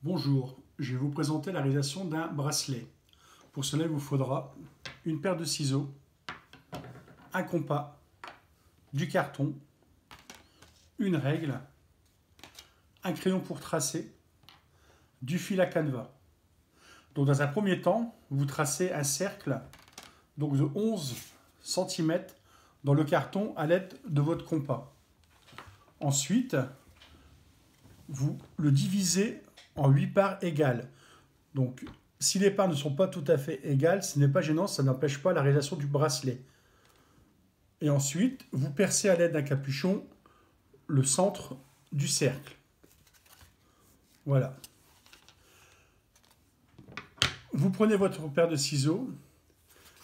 Bonjour, je vais vous présenter la réalisation d'un bracelet. Pour cela, il vous faudra une paire de ciseaux, un compas, du carton, une règle, un crayon pour tracer, du fil à canevas. Donc dans un premier temps, vous tracez un cercle donc de 11 cm dans le carton à l'aide de votre compas. Ensuite, vous le divisez en 8 parts égales. Donc, si les parts ne sont pas tout à fait égales, ce n'est pas gênant, ça n'empêche pas la réalisation du bracelet. Et ensuite, vous percez à l'aide d'un capuchon le centre du cercle. Voilà. Vous prenez votre paire de ciseaux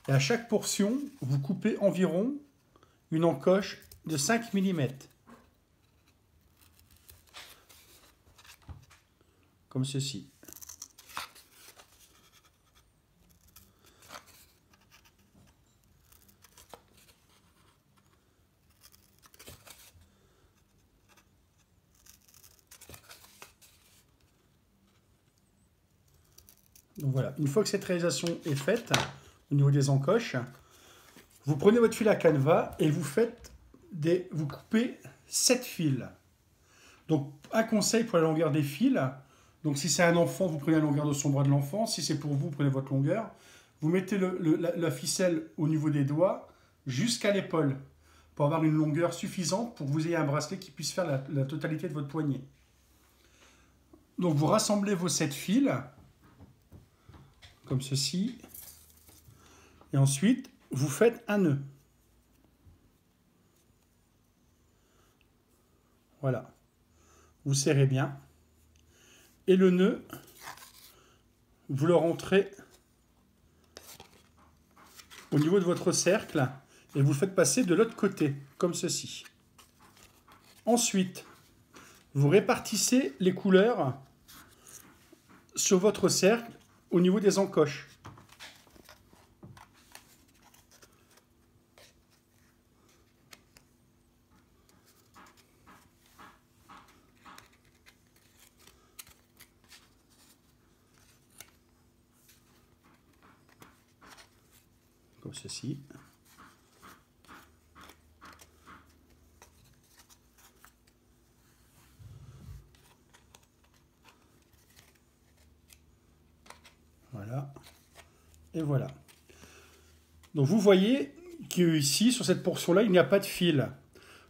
et à chaque portion, vous coupez environ une encoche de 5 mm. Comme ceci. Donc voilà, une fois que cette réalisation est faite, au niveau des encoches, vous prenez votre fil à canevas et vous coupez 7 fils. Donc un conseil pour la longueur des fils, donc si c'est un enfant, vous prenez la longueur de son bras de l'enfant, si c'est pour vous, prenez votre longueur. Vous mettez la ficelle au niveau des doigts jusqu'à l'épaule pour avoir une longueur suffisante pour que vous ayez un bracelet qui puisse faire la totalité de votre poignet. Donc vous rassemblez vos 7 fils, comme ceci, et ensuite vous faites un nœud. Voilà, vous serrez bien, et le nœud, vous le rentrez au niveau de votre cercle, et vous le faites passer de l'autre côté, comme ceci. Ensuite, vous répartissez les couleurs sur votre cercle au niveau des encoches. Comme ceci. Voilà. Et voilà. Donc vous voyez qu'ici, sur cette portion-là, il n'y a pas de fil.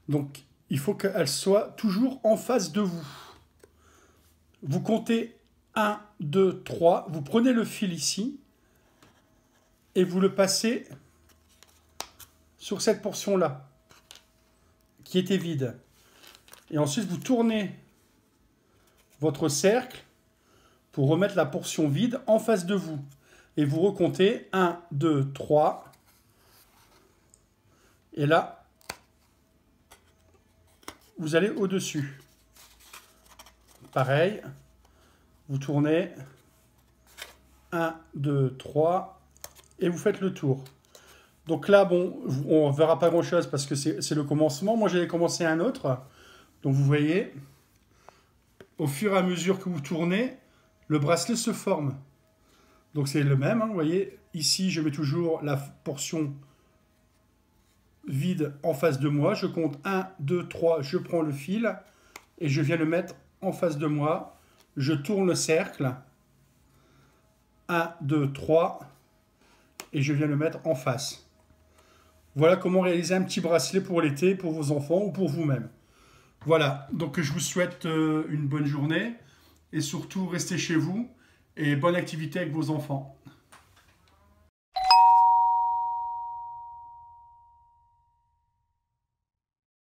Donc il faut qu'elle soit toujours en face de vous. Vous comptez 1, 2, 3. Vous prenez le fil ici et vous le passez sur cette portion-là, qui était vide. Et ensuite, vous tournez votre cercle pour remettre la portion vide en face de vous. Et vous recomptez 1, 2, 3. Et là, vous allez au-dessus. Pareil, vous tournez 1, 2, 3 et vous faites le tour. Donc là, bon, on ne verra pas grand-chose parce que c'est le commencement. Moi, j'avais commencé un autre. Donc vous voyez, au fur et à mesure que vous tournez, le bracelet se forme. Donc c'est le même, hein, vous voyez. Ici, je mets toujours la portion vide en face de moi. Je compte 1, 2, 3, je prends le fil et je viens le mettre en face de moi. Je tourne le cercle. 1, 2, 3 et je viens le mettre en face. Voilà comment réaliser un petit bracelet pour l'été, pour vos enfants ou pour vous-même. Voilà, donc je vous souhaite une bonne journée et surtout restez chez vous et bonne activité avec vos enfants.